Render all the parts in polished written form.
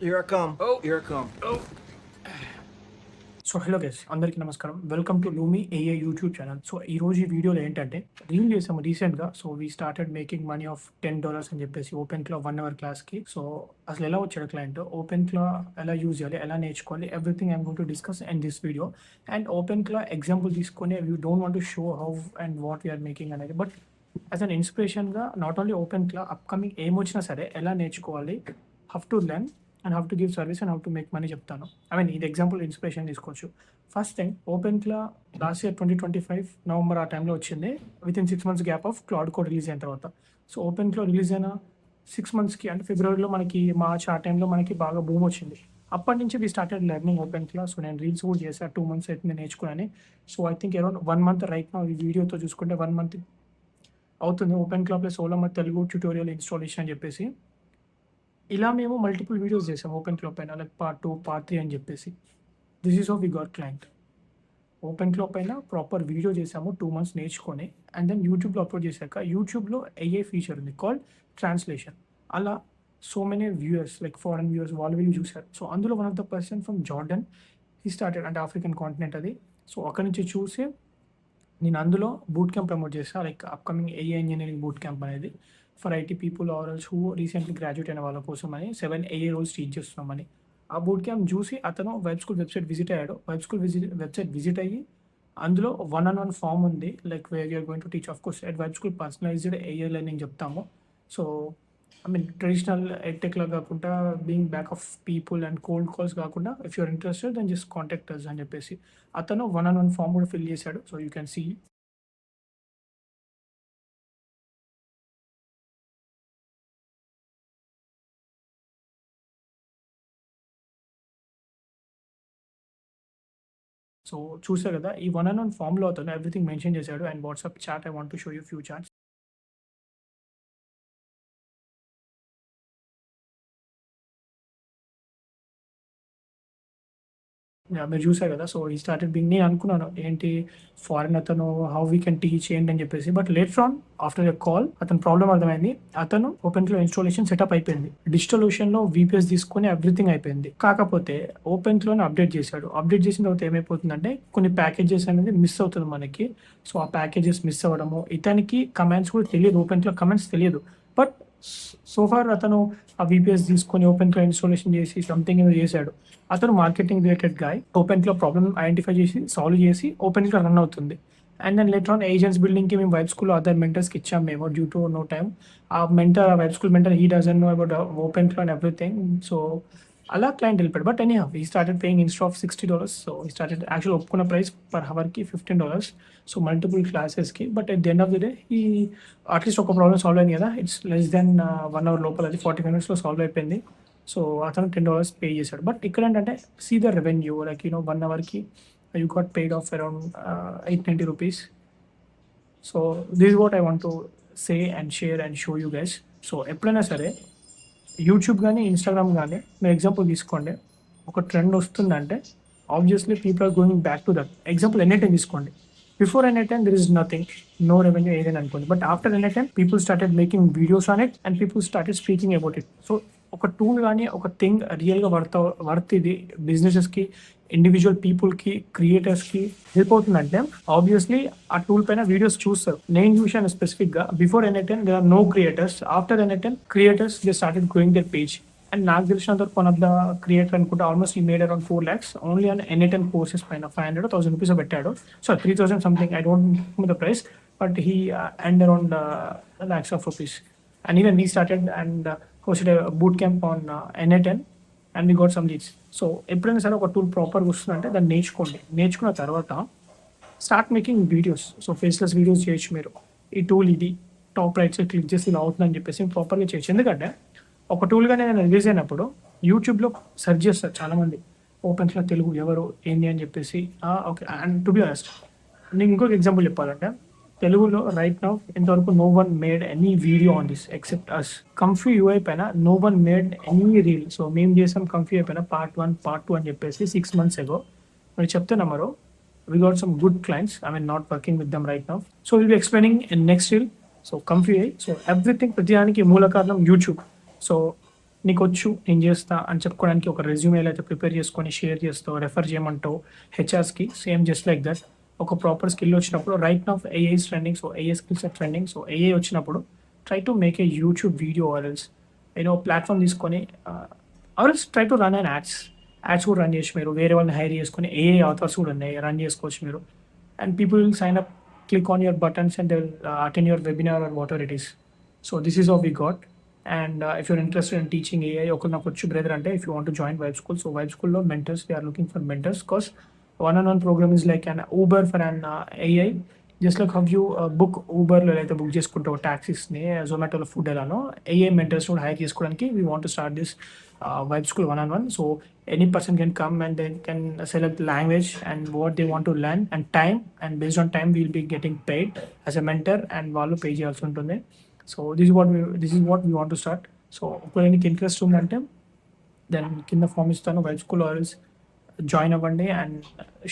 Here I come. Oh, here I come. Oh. So hello guys, అందరికీ నమస్కారం. Welcome to loamy ఏఏ YouTube channel. So ఈ రోజు ఈ వీడియోలో ఏంటంటే రీల్ చేసాము రీసెంట్గా. So we started making money of $10 అని చెప్పేసి ఓపెన్ క్లా 1 hour క్లాస్కి. సో అసలు ఎలా వచ్చాడు క్లయింట్, ఓపెన్ క్లా ఎలా యూజ్ చేయాలి, ఎలా నేర్చుకోవాలి, everything I'm going to discuss in this video. And OpenClaw example తీసుకొని you don't want to show how and what we're making అనేది, బట్ యాజ్ అన్ ఇన్స్పిరేషన్గా not only OpenClaw upcoming ఏమొచ్చినా సరే ఎలా నేర్చుకోవాలి, how to learn and how to give service and how to make money చెప్తాను. I mean ఇది example inspiration తీసుకోవచ్చు. First thing, OpenClaw last year 2025 November ఆ టైంలో వచ్చింది, with in 6 months gap of cloud code release అయిన తర్వాత. So open క్లా release అయిన 6 monthsకి అంటే ఫిబ్రవరిలో మనకి మార్చ్ ఆ టైంలో మనకి బాగా బూమ్ వచ్చింది. అప్పటి నుంచి వీ స్టార్టెడ్ లెర్నింగ్ ఓపెన్ క్లా. సో నేను రీల్స్ కూడా చేశాను, 2 months అయితే నేను నేర్చుకున్నాను. So I think around 1 month right నా ఈ వీడియోతో చూసుకుంటే 1 month అవుతుంది ఓపెన్ క్లా ప్లస్ ఓలమ్మ తెలుగు ట్యూటోరియల్ ఇన్స్టాలేషన్ అని చెప్పేసి. ఇలా మేము మల్టిపుల్ వీడియోస్ చేసాం ఓపెన్ క్లా పైన, లైక్ పార్ట్ 2, పార్ట్ 3 అని చెప్పేసి. This is of we got client. OpenClaw పైన ప్రాపర్ వీడియో చేసాము 2 months నేర్చుకొని, అండ్ దెన్ యూట్యూబ్లో అప్లోడ్ చేశాక యూట్యూబ్లో ఏఏ ఫీచర్ ఉంది కాల్డ్ ట్రాన్స్లేషన్. అలా so many viewers like foreign viewers వాళ్ళు వీళ్ళు చూశారు. సో అందులో one of the person from Jordan he started, అంటే ఆఫ్రికన్ కాంటినెంట్ అది. సో అక్కడి నుంచి చూసి నేను అందులో బూట్ క్యాంప్ ప్రమోట్ చేస్తాను, like upcoming uh engineering boot camp అనేది for IT people or else who recently graduate అయిన వాళ్ళ కోసం అని 7 ఏఏ రోల్స్ టీచ్ చేస్తున్నామని. ఆ బూట్ క్యాంప్ చూసి అతను వైబ్ స్కూల్ వెబ్సైట్ విజిట్ అయ్యాడు. వైబ్ స్కూల్ వెబ్సైట్ విజిట్ అయ్యి అందులో 1-on-1 ఫామ్ ఉంది, like where you're going to teach. Of course at vibe school personalized uh learning చెప్తాము. సో ఐ మీన్ ట్రెడిషనల్ ఎడ్టెక్లా కాకుండా being back of people and cold calls కాకుండా, if you're interested then just contact us అని చెప్పేసి అతను 1-on-1 form కూడా fill చేశాడు. So you can see. So చూసారు కదా, ఈ 1-on-1 ఫామ్లో అతను ఎవ్రీథింగ్ మెన్షన్ చేశాడు. And WhatsApp chat I want to show you few chats. మీరు చూసారు కదా. సో ఈ స్టార్టెడ్ బింగ్, నేను అనుకున్నాను ఏంటి ఫారెన్ అతను హౌ వీ కెన్ టీచ్ ఏంటి అని చెప్పేసి, but later on after a call అతను ప్రాబ్లమ్ అర్థమైంది. అతను ఓపెన్ క్లా ఇన్స్టాలేషన్ సెటప్ అయిపోయింది, డిజిటల్ ఓషన్ లో VPS తీసుకొని ఎవ్రీథింగ్ అయిపోయింది. కాకపోతే ఓపెన్ క్లాని అప్డేట్ చేశాడు. అప్డేట్ చేసిన తర్వాత ఏమైపోతుందంటే కొన్ని ప్యాకేజెస్ అనేది మిస్ అవుతుంది మనకి. సో ఆ ప్యాకేజెస్ మిస్ అవ్వడము, ఇతనికి కమాండ్స్ కూడా తెలియదు, ఓపెన్ క్లా కమాండ్స్ తెలియదు. బట్ సోఫార్ అతను ఆ VPS తీసుకొని ఓపెన్ క్లా ఇన్స్టాలేషన్ చేసి సంథింగ్ ఏదో చేశాడు. అతను marketing related guy. Open claw problem identify చేసి సాల్వ్ చేసి ఓపెన్ క్లా రన్ అవుతుంది. And then later on agents బిల్డింగ్కి మేము వైబ్ స్కూల్ అదర్ మెంటర్స్కి ఇచ్చాము మేము, డ్యూ టు నో టైమ్. ఆ vibe school mentor he doesn't know about open claw and everything. So అలా క్లయింట్ వెళ్ళిపోయాడు. But any he started paying instead of $60. So he started actual ఒప్పుకున్న price per అవర్కి $15. సో multiple క్లాసెస్కి. But at the end of the day ఈ at least ఒక problem solve అయింది కదా. ఇట్స్ లెస్ దెన్ 1 hour లోపల, అది 40 minutesలో సాల్వ్ అయిపోయింది. సో అతను $10 పే చేశాడు. బట్ ఇక్కడ ఏంటంటే సీ ద రెవెన్యూ, లైక్ 1 hourకి you got paid of around ₹890. So this what I want to say and share and show you guys. So ఎప్పుడైనా సరే యూట్యూబ్ కానీ ఇన్స్టాగ్రామ్ కానీ మీరు ఎగ్జాంపుల్ తీసుకోండి, ఒక ట్రెండ్ వస్తుందంటే obviously people are going back to that. Example NITM తీసుకోండి. Before NITM there is nothing, no revenue ఏదైనా అనుకోండి. But after NITM people started making videos on it and people started speaking about it. So ఒక tool కానీ ఒక thing రియల్గా worth ఇది బిజినెసెస్కి, individual పీపుల్కి, క్రియేటర్స్కి హెల్ప్ అవుతుందంటే ఆబ్వియస్లీ ఆ టూల్ పైన వీడియోస్ చూస్తారు. నేను చూశాను స్పెసిఫిక్గా. Before NITM there are no creators. After NITM creators they started growing their page. And నాకు తెలిసినంత వన్ ఆఫ్ ద క్రియేటర్ అనుకుంటే ఆల్మోస్ట్ ఈ made around 4 lakhs only on NITM courses పైన. 500,000 పెట్టాడు. So 3,000 something, I don't know the price, but he and around lakhs of rupees. And even he started and hosted a boot camp on NITM and we got some leads. So ఎప్పుడైనా సరే ఒక tool ప్రాపర్గా వస్తుందంటే దాన్ని నేర్చుకోండి. నేర్చుకున్న తర్వాత start making videos. So faceless videos చేయొచ్చు మీరు. ఈ టూల్ ఇది టాప్ రైట్ సైడ్ క్లిక్ చేసి ఇలా అవుతుందని చెప్పేసి ప్రాపర్గా చేయొచ్చు. ఎందుకంటే ఒక టూల్గానే నేను రిలీజ్ అయినప్పుడు యూట్యూబ్లో సెర్చ్ చేస్తారు చాలామంది, ఓపెన్ క్లా తెలుగు ఎవరు ఏంది అని చెప్పేసి. Okay, and to be honest నేను ఇంకొక ఎగ్జాంపుల్ చెప్పాలంటే తెలుగులో రైట్ నౌ ఇంతవరకు no one made any video on this except us. Comfy UI పైన no one made any reel. So మేము చేసాం కంఫీ UI పైన పార్ట్ 1, పార్ట్ 2 అని చెప్పేసి 6 months ago. మీరు చెప్తే నమ్మరు, we got some good clients. I mean, not working with them right now. So we'll be explaining in next reel. So Comfy AI. So everything ప్రతిదానికి మూల కారణం YouTube. So నీకు వచ్చు నేను చేస్తా అని చెప్పుకోవడానికి ఒక రెజ్యూమే అయితే ప్రిపేర్ చేసుకొని షేర్ చేస్తావు, రెఫర్ చేయమంటావు హెచ్ఆర్స్కి. సేమ్ జస్ట్ లైక్ దట్ ఒక ప్రాపర్ స్కిల్ వచ్చినప్పుడు right now AI is trending. So AI skills are trending. So AI వచ్చినప్పుడు try to make a YouTube video ఆర్ఎల్స్ ఏదో ప్లాట్ఫామ్ తీసుకొని ఆర్ఎల్స్ try to run and ads కూడా రన్ చేసి మీరు వేరే వాళ్ళని హైర్ చేసుకొని ఏఐ ఆథర్స్ కూడా ఉన్నాయి రన్ చేసుకోవచ్చు మీరు. And people will sign up, click on your buttons and they'll attend your webinar or whatever it is. So this is what we got. And if you're interested in teaching AI, okal naku vachu brother ante if you want to join Vibe School. So Vibe School lo mentors, they are looking for mentors because one-on-one program is like an Uber for an AI. Just like how you book Uber lo leite book చేసుకుంటావు taxis ని, Zomato lo food elano AI mentors ను hire చేసుకోవడానికి we want to start this Vibe School one-on-one. So any person can come and they can select language and what they want to learn and time, and based on time we will be getting paid as a mentor and వాళ్ళు pay చేయాల్సి ఉంటుంది. So this is what we want to start. So ఒకవేళ నీకు interest ఉందంటే then కింద form ఇస్తాను, vibe school ఆర్ఎల్స్ join అవ్వండి అండ్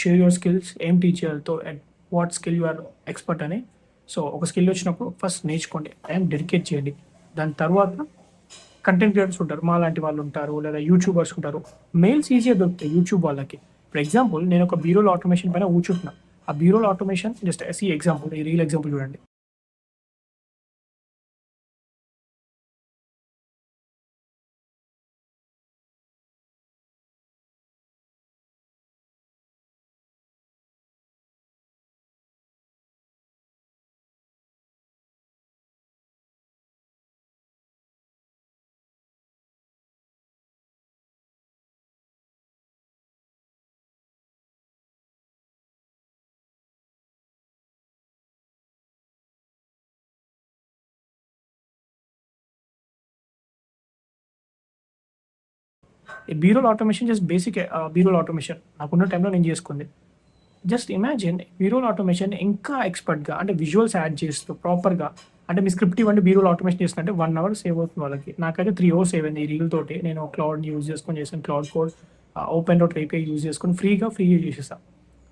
షేర్ యువర్ స్కిల్స్, ఏం టీచ్ చేయాలతో and what skill you are expert అని. సో ఒక స్కిల్ వచ్చినప్పుడు ఫస్ట్ నేర్చుకోండి, టైం డెడికేట్ చేయండి. దాని తర్వాత కంటెంట్ క్రియేటర్స్ ఉంటారు, మా లాంటి వాళ్ళు ఉంటారు, లేదా యూట్యూబర్స్ ఉంటారు. మెయిల్స్ ఈజీగా దొరుకుతాయి యూట్యూబ్ వాళ్ళకి. ఫర్ ఎగ్జాంపుల్ నేను ఒక బీరోల్ ఆటోమేషన్ పైన కూర్చుంటున్నా. ఆ బీరోల్ ఆటోమేషన్ జస్ట్ ఈ ఎగ్జాంపుల్, ఈ రియల్ ఎగ్జాంపుల్ చూడండి. ఈ బీరోల్ ఆటోమేషన్ జస్ట్ బేసిక్ బీరోల్ ఆటోమేషన్ నాకున్న టైంలో నేను చేసుకుంది. జస్ట్ ఇమాజిన్ బీరోల్ ఆటోమేషన్ ఇంకా ఎక్స్పర్ట్గా అంటే విజువల్స్ యాడ్ చేస్తూ ప్రాపర్గా, అంటే మీ స్క్రిప్ట్ ఇవ్వండి బీరోల్ ఆటోమేషన్ చేస్తుంటే 1 hour సేవ్ అవుతుంది వాళ్ళకి. నాకైతే 3 hours సేవ్ అయింది ఈ రీల్ తోటి. నేను క్లౌడ్ని యూజ్ చేసుకొని చేసాను, cloud code open dot API use చేసుకొని ఫ్రీగా చేసేస్తాను.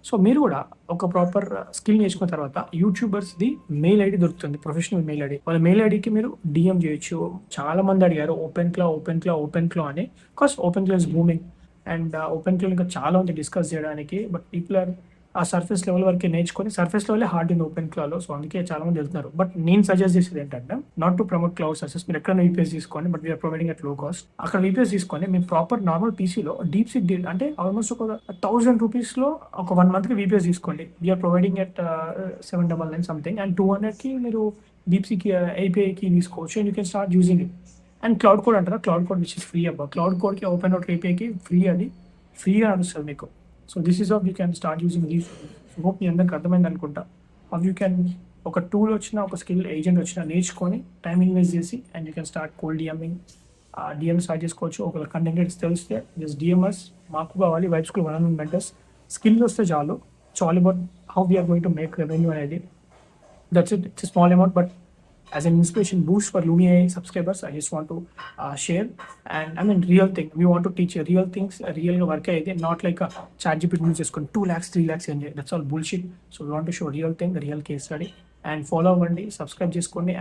సో మీరు కూడా ఒక ప్రాపర్ స్కిల్ నేర్చుకున్న తర్వాత యూట్యూబర్స్ది మెయిల్ ఐడి దొరుకుతుంది, ప్రొఫెషనల్ మెయిల్ ఐడి. వాళ్ళ మెయిల్ ఐడికి మీరు డిఎం చేయొచ్చు. చాలా మంది అడిగారు ఓపెన్ క్లా అని. Cause OpenClaw is booming and OpenClaw ఇంకా చాలా ఉంది డిస్కస్ చేయడానికి. బట్ పీపుల్ ఆర్ ఆ సర్ఫేస్ లెవెల్ వరకే నేర్చుకొని సర్ఫేస్ లెవెల్ హార్డ్ ఉంది ఓపెన్ క్లాలో. సో అందుకే చాలా మంది వెళ్తున్నారు. బట్ నేను సజెస్ట్ చేసేది ఏంటంటే not to promote cloud services. మీరు ఎక్కడ వీపీఎస్ తీసుకోండి, but we're providing at low cost. అక్కడ వీపీఎస్ తీసుకొని మీ ప్రాపర్ నార్మల్ పీసీలో డీప్ సిక్ డీల్ అంటే ఆల్మోస్ట్ ఒక 1000 రూపీస్లో ఒక 1 monthకి వీపీఎస్ తీసుకోండి. We're providing at 799 something and 200కి మీరు డీప్ సిక్ ఏపీఐకి తీసుకోవచ్చు and you can start using it. And Claude Code అంటారా, Claude Code which is free అబ్బా. క్లౌడ్ కోడ్కి ఓపెన్ డాట్ ఏపీఐకి ఫ్రీ, అది ఫ్రీగా నడుస్తుంది మీకు. So this is how you can start using these. Hope మీ అందరికి అర్థమైంది అనుకుంటా. ఆఫ్ యూ క్యాన్ ఒక టూల్ వచ్చినా, ఒక స్కిల్ ఏజెంట్ వచ్చినా నేర్చుకొని టైం ఇన్వెస్ట్ చేసి and you can start cold DMing. DM start చేసుకోవచ్చు. ఒకవేళ కంటెంట్ తెలిస్తే జస్ట్ డిఎంఎస్ మాకు కావాలి వైబ్ స్కూల్ 100 mentors. స్కిల్ వస్తే చాలు. It's all about how we're going to make revenue అనేది. That's it. It's small amount but as an inspiration boost for Lumi AI subscribers, I just want to share. And I mean real thing, we want to teach real things, real work aide, not like a chat gpt use cheskoni 2 lakhs 3 lakhs and that's all bullshit. So we want to show real thing, the real case study. And follow avandi, subscribe cheskondi.